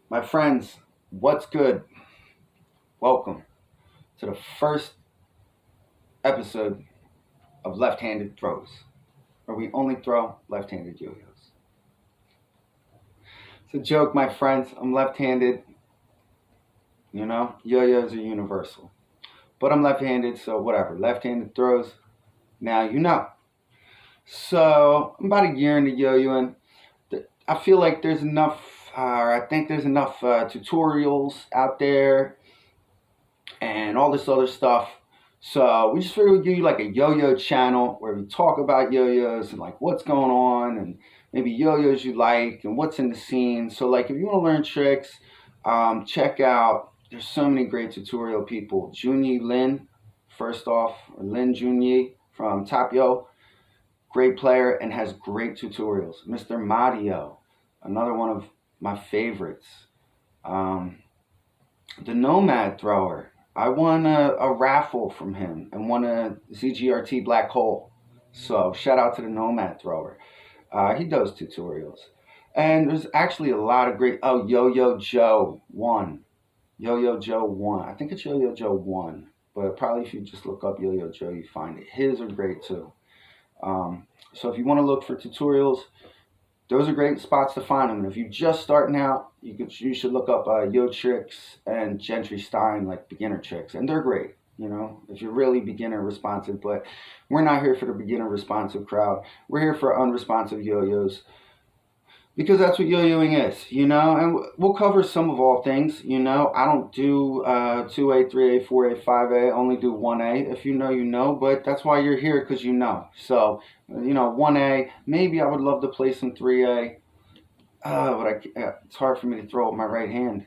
My friends, what's good? Welcome to the first episode of Left Handed Throws, where we only throw left handed yo yos. It's a joke, my friends. I'm left handed. Yo yos are universal. But I'm left handed, so whatever. Left handed throws, now you know. So, I'm about a year into yo yoing. I feel like there's enough, or I think there's enough tutorials out there and all this other stuff. So we just figured we'd give you like a yo-yo channel where we talk about yo-yos and like what's going on and maybe yo-yos you like and what's in the scene. So like if you want to learn tricks, check out. There's so many great tutorial people. Junyi Lin, first off, or Lin Junyi from Top Yo, great player and has great tutorials. Mr. Mario, another one of my favorites. Um, the Nomad Thrower. I won a raffle from him and won a ZGRT Black Hole. So shout out to the Nomad Thrower. He does tutorials. And there's actually a lot of great. Oh, Yo Yo Joe won. Yo Yo Joe won. I think it's Yo Yo Joe won. But probably if you just look up Yo Yo Joe, you find it. His are great too. So if you want to look for tutorials, those are great spots to find them. And if you're just starting out, you should look up Yo Tricks and Gentry Stein, like beginner tricks, and they're great. If you're really beginner responsive, but we're not here for the beginner responsive crowd. We're here for unresponsive yo-yos because that's what yo-yoing is, and we'll cover some of all things. I don't do 2A, 3A, 4A, 5A, only do 1A. If you know, you know, but that's why you're here, because you know. So, 1A, maybe I would love to play some 3A, but it's hard for me to throw with my right hand.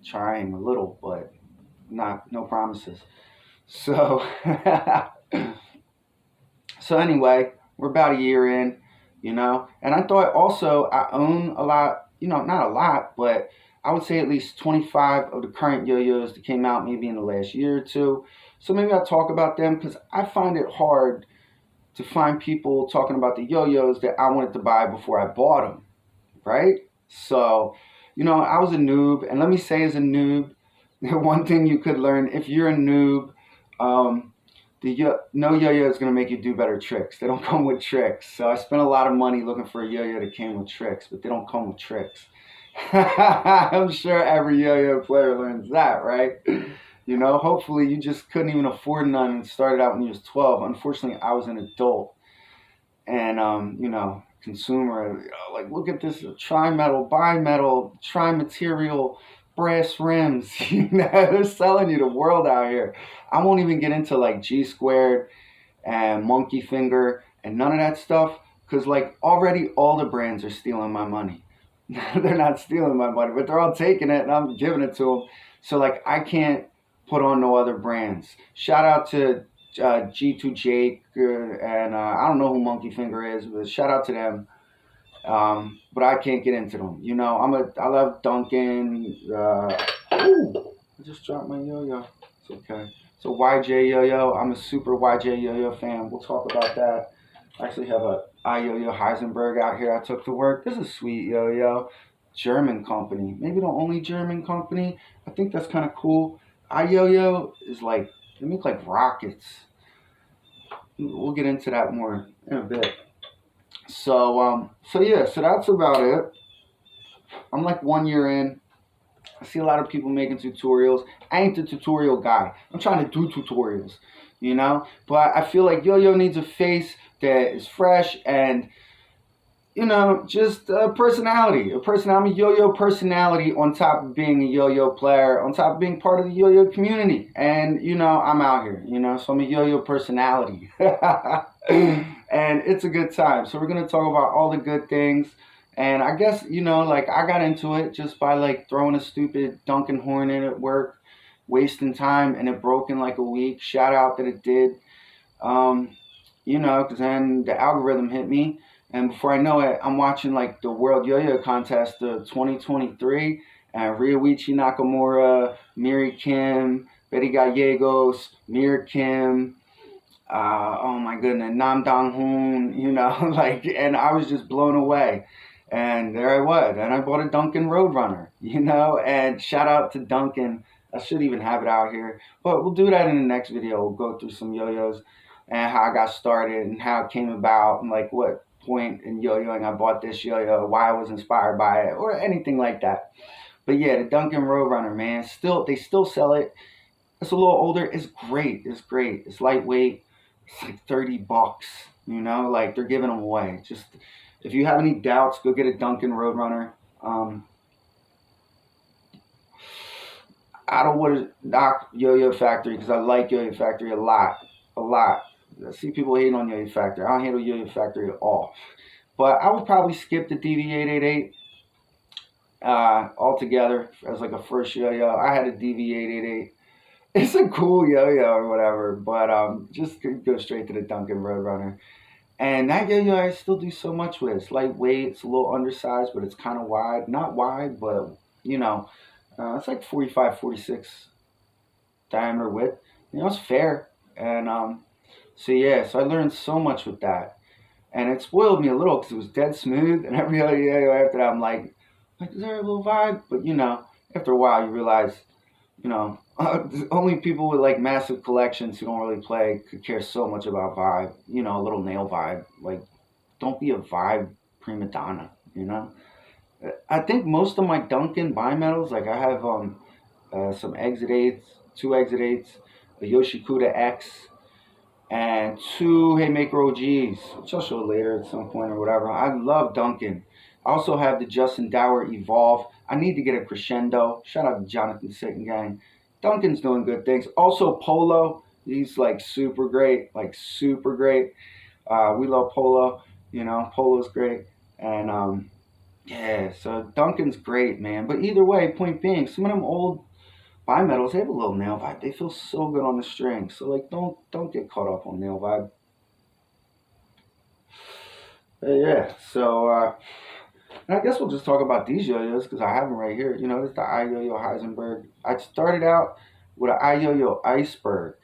Trying a little, but no promises. So, so anyway, we're about a year in, and I thought also I own a lot, not a lot, but I would say at least 25 of the current yo-yos that came out maybe in the last year or two. So maybe I'll talk about them because I find it hard to find people talking about the yo-yos that I wanted to buy before I bought them, right? So, I was a noob, and let me say, as a noob, one thing you could learn if you're a noob, um, no yo-yo is going to make you do better tricks. They don't come with tricks. So I spent a lot of money looking for a yo-yo that came with tricks, but they don't come with tricks. I'm sure every yo-yo player learns that, right? Hopefully you just couldn't even afford none and started out when you was 12. Unfortunately, I was an adult and consumer. Like, look at this: tri-metal, bi-metal, tri-material, brass rims. They're selling you the world out here. I won't even get into like G squared and Monkey Finger and none of that stuff because like already all the brands are stealing my money. They're not stealing my money, but they're all taking it and I'm giving it to them. So like I can't put on no other brands. Shout out to G2 Jake and I don't know who Monkey Finger is, but shout out to them. But I can't get into them. I love Duncan. Ooh, I just dropped my yo-yo. It's okay. So YJ Yo-Yo, I'm a super YJ Yo-Yo fan. We'll talk about that. I actually have a iYo-Yo Heisenberg out here I took to work. This is a sweet yo-yo. German company. Maybe the only German company. I think that's kind of cool. iYo-Yo is like, they make like rockets. We'll get into that more in a bit. So yeah, so that's about it. I'm like 1 year in. I see a lot of people making tutorials. I ain't the tutorial guy. I'm trying to do tutorials, But I feel like yo-yo needs a face that is fresh and, just a personality. I'm a yo-yo personality on top of being a yo-yo player, on top of being part of the yo-yo community. And, I'm out here, so I'm a yo-yo personality. And it's a good time. So we're going to talk about all the good things. And I guess, like I got into it just by like throwing a stupid Duncan horn in at work, wasting time, and it broke in like a week. Shout out that it did. Because then the algorithm hit me. And before I know it, I'm watching like the World Yo-Yo Contest of 2023. And Ryuichi Nakamura, Miri Kim, Betty Gallegos, Mir Kim, oh my goodness, Nam Dong Hoon, like, and I was just blown away. And there I was. And I bought a Duncan Roadrunner, you know, and shout out to Duncan. I should even have it out here. But we'll do that in the next video. We'll go through some yo-yos and how I got started and how it came about and like what point in yo-yoing I bought this yo-yo, why I was inspired by it, or anything like that. But yeah, the Duncan Roadrunner, man, they still sell it. It's a little older. It's great. It's great. It's lightweight. It's like $30. You know, like they're giving them away. Just if you have any doubts, go get a Duncan Roadrunner. I don't want to knock Yo-Yo Factory because I like Yo-Yo Factory a lot, a lot. I see people hating on Yo-Yo Factory. I don't handle Yo-Yo Factory at all. But I would probably skip the DV888 altogether as like a first yo-yo. I had a DV888. It's a cool yo-yo or whatever, but just go straight to the Duncan Roadrunner. And that yo-yo I still do so much with. It's lightweight, it's a little undersized, but it's kind of wide. Not wide, but you know, it's like 45, 46 diameter width. You know, it's fair. And so yeah, so I learned so much with that. And it spoiled me a little because it was dead smooth. And every other yo-yo after that, I'm like, is there a little vibe? But you know, after a while, you realize, you know, only people with like massive collections who don't really play could care so much about vibe. You know, a little nail vibe. Like, don't be a vibe prima donna. You know, I think most of my Duncan bimetals, like I have some Exit 8s, two Exit 8s, a Yoshikuta X, and two Haymaker OGs, which I'll show later at some point or whatever. I love Duncan. I also have the Justin Dower Evolve. I need to get a Crescendo. Shout out to Jonathan Sitton Gang. Duncan's doing good things. Also Polo. He's like super great. Like super great. We love Polo. You know, Polo's great. And yeah, so Duncan's great, man. But either way, point being, some of them old bimetals, they have a little nail vibe. They feel so good on the string. So like don't get caught up on nail vibe. Yeah, so and I guess we'll just talk about these yo-yos because I have them right here. You know, this is the iYoyo Heisenberg. I started out with an iYoyo Iceberg.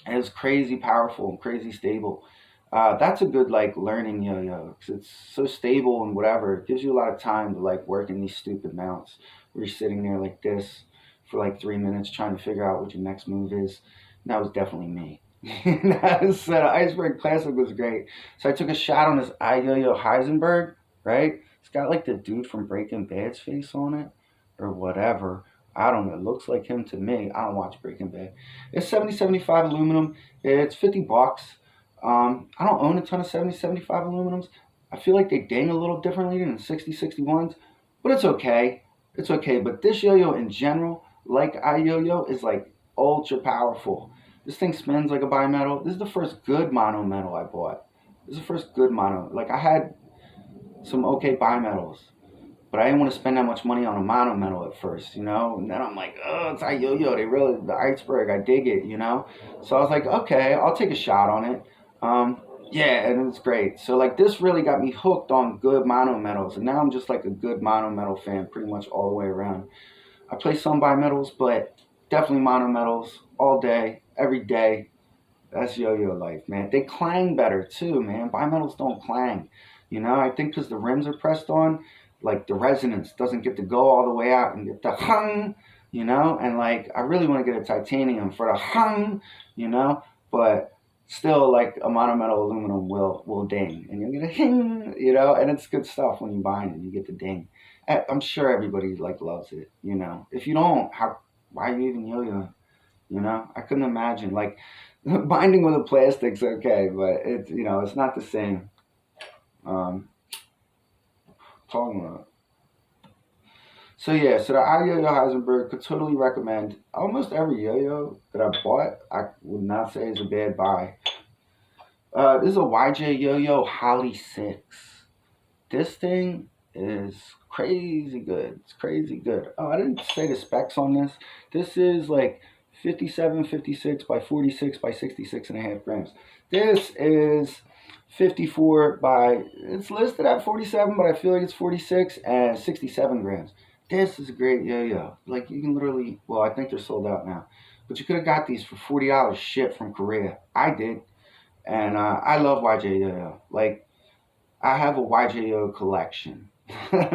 And it's crazy powerful and crazy stable. That's a good like learning yo-yo because it's so stable and whatever. It gives you a lot of time to like work in these stupid mounts where you're sitting there like this for like 3 minutes trying to figure out what your next move is. And that was definitely me. So the Iceberg Classic was great. So I took a shot on this iYoyo Heisenberg, right? It's got like the dude from Breaking Bad's face on it or whatever. I don't know. It looks like him to me. I don't watch Breaking Bad. It's 7075 aluminum. It's $50. I don't own a ton of 7075 aluminums. I feel like they ding a little differently than the 6061s, but it's okay. It's okay. But this yo-yo in general, like iYoyo, is like ultra powerful. This thing spins like a bimetal. This is the first good mono metal I bought. This is the first good mono. Like I had some okay bimetals, but I didn't want to spend that much money on a mono metal at first, you know? And then I'm like, oh, it's iYoyo. They really, the Iceberg, I dig it, you know? So I was like, okay, I'll take a shot on it. Yeah, and it was great. So like this really got me hooked on good mono metals. And now I'm just like a good mono metal fan pretty much all the way around. I play some bimetals, but definitely mono metals all day, every day. That's yo-yo life, man. They clang better too, man. Bimetals don't clang. You know, I think because the rims are pressed on, like the resonance doesn't get to go all the way out and get the hung, you know? And like, I really want to get a titanium for the hung, you know? But still, like a monometal aluminum will ding. And you'll get a hing, you know? And it's good stuff when you bind it, you get the ding. I'm sure everybody like loves it, you know? If you don't, why are you even yo-yo? You know, I couldn't imagine like binding with a plastic's okay, but it's you know it's not the same. Um, talking about. So yeah, so the iYoyo Heisenberg could totally recommend. Almost every yo-yo that I bought, I would not say is a bad buy. This is a YJ Yo-Yo Holly 6. This thing is crazy good. It's crazy good. Oh, I didn't say the specs on this. This is like 57, 56 by 46 by 66 and a half grams. This is 54 by, it's listed at 47, but I feel like it's 46 and 67 grams. This is a great yo-yo. Like you can literally, well, I think they're sold out now, but you could have got these for $40 shipped from Korea. I did. And I love YJ Yo-Yo. Like, I have a YJO collection.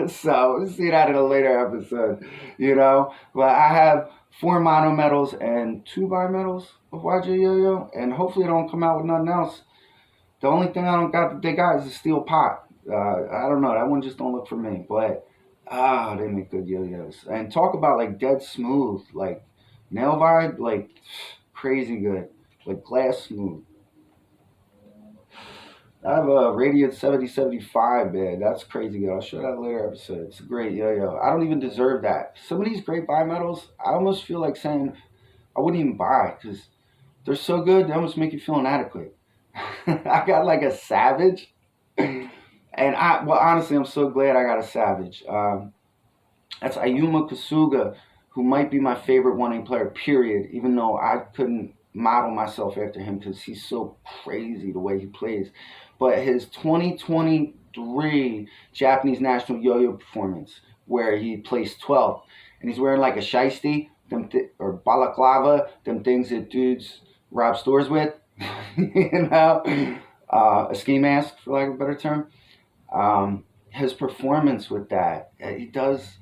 So we'll see that in a later episode, you know. But I have 4 mono metals and 2 bimetals of YJO, and hopefully they don't come out with nothing else. The only thing I don't got that they got is a steel pot. I don't know. That one just don't look for me. But they make good yo-yos. And talk about like dead smooth, like nail vibe, like crazy good, like glass smooth. I have a Radiant 7075, man. That's crazy good. I'll show that later episode. It's a great yo-yo. I don't even deserve that. Some of these great bimetals, I almost feel like saying I wouldn't even buy because they're so good. They almost make you feel inadequate. I got like a Savage, and well, honestly, I'm so glad I got a Savage. That's Ayuma Kasuga, who might be my favorite 1A player, period, even though I couldn't model myself after him because he's so crazy the way he plays. But his 2023 Japanese national yo-yo performance, where he placed 12th, and he's wearing like a shiesty, or balaclava, them things that dudes rob stores with, you know, a ski mask, for lack of a better term. His performance with that, he does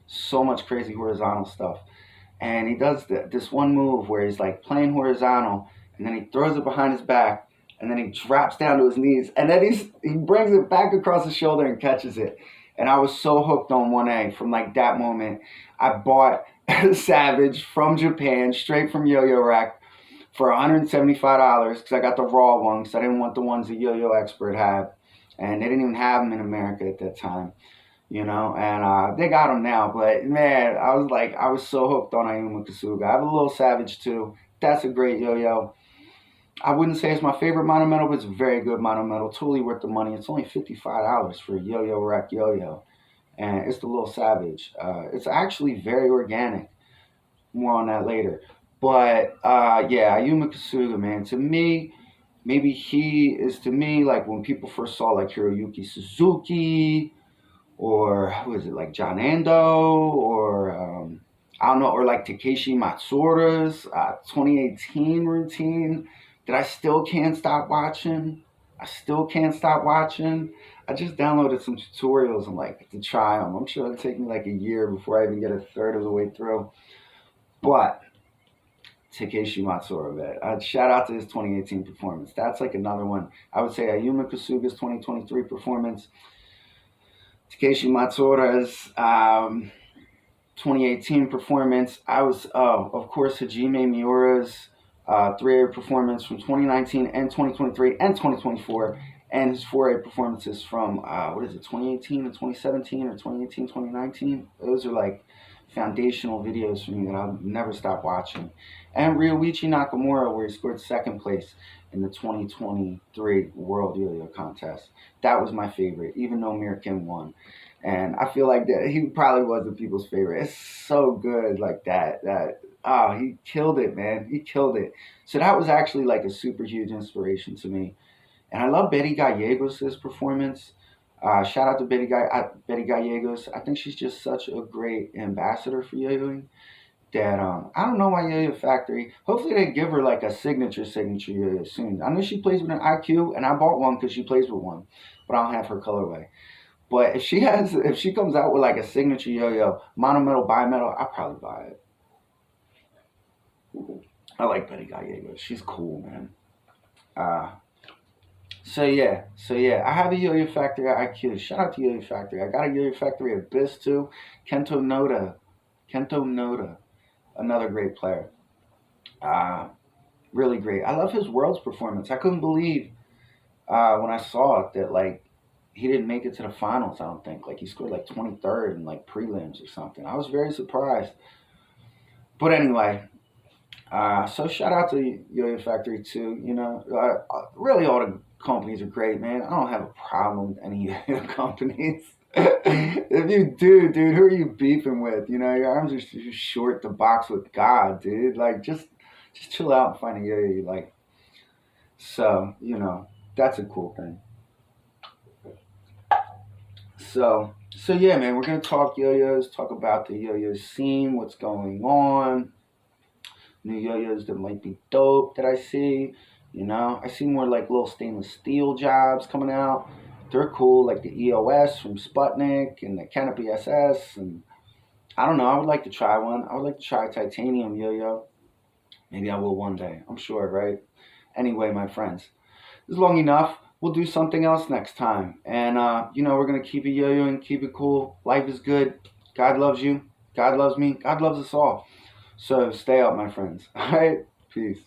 so much crazy horizontal stuff. And he does this one move where he's like playing horizontal, and then he throws it behind his back, and then he drops down to his knees, and then he brings it back across his shoulder and catches it. And I was so hooked on 1A from like that moment. I bought Savage from Japan, straight from Yo-Yo Rack, for $175 because I got the raw one because I didn't want the ones the Yo-Yo Expert had, and they didn't even have them in America at that time, you know, and they got them now. But man, I was so hooked on Ayuma Kasuga. I have a little Savage too. That's a great yo-yo. I wouldn't say it's my favorite monumental, but it's a very good monumental. Totally worth the money. It's only $55 for a Yo-Yo Rack yo-yo, and it's the little Savage. It's actually very organic. More on that later. But yeah, Ayuma Kasuga, man. To me, maybe he is to me like when people first saw like Hiroyuki Suzuki, or who is it, like John Ando, or I don't know, or like Takeshi Matsuura's 2018 routine that I still can't stop watching. I still can't stop watching. I just downloaded some tutorials and like to try them. I'm sure it'll take me like a year before I even get a third of the way through. But Takeshi Matsuura, man. Shout out to his 2018 performance. That's like another one. I would say Ayuma Kasuga's 2023 performance, Takeshi Matsuura's 2018 performance. Of course, Hajime Miura's 3A performance from 2019 and 2023 and 2024, and his 4A performances from, 2018 and 2017, or 2018, 2019. Those are like foundational videos for me that I'll never stop watching. And Ryoichi Nakamura, where he scored second place in the 2023 World Yo-Yo Contest. That was my favorite, even though Mir Kim won. And I feel like that he probably was the people's favorite. It's so good, like that. He killed it, man. He killed it. So that was actually like a super huge inspiration to me. And I love Betty Gallegos' performance. Shout out to Betty Gallegos. I think she's just such a great ambassador for yo-yoing that I don't know why Yo-Yo Factory. Hopefully they give her like a signature yo-yo soon. I know she plays with an IQ, and I bought one because she plays with one, but I don't have her colorway. But if she comes out with like a signature yo-yo, monometal, bimetal, I'll probably buy it. I like Betty Gallegos. She's cool, man. Uh, so yeah, I have a Yo-Yo Factory IQ. Shout out to Yo-Yo Factory. I got a Yo-Yo Factory Abyss too. Kento Noda, another great player. Uh, really great. I love his Worlds performance. I couldn't believe when I saw it that like he didn't make it to the finals. I don't think like he scored like 23rd in like prelims or something. I was very surprised. But anyway, so shout out to Yo-Yo Factory too. You know, really all the companies are great, man. I don't have a problem with any yo-yo companies. If you do, dude, who are you beefing with? You know, your arms are too short to box with God, dude. Like, just chill out and find a yo-yo you like. So, you know, that's a cool thing. So yeah, man, we're gonna talk yo-yos, talk about the yo-yo scene, what's going on, new yo-yos that might be dope that I see. You know, I see more like little stainless steel jobs coming out. they're cool, like the EOS from Sputnik and the Canopy SS. And I don't know, I would like to try one. I would like to try a titanium yo-yo. Maybe I will one day. I'm sure, right? Anyway, my friends, this is long enough. We'll do something else next time. And, we're going to keep it yo-yo and keep it cool. Life is good. God loves you. God loves me. God loves us all. So stay up, my friends. All right? Peace.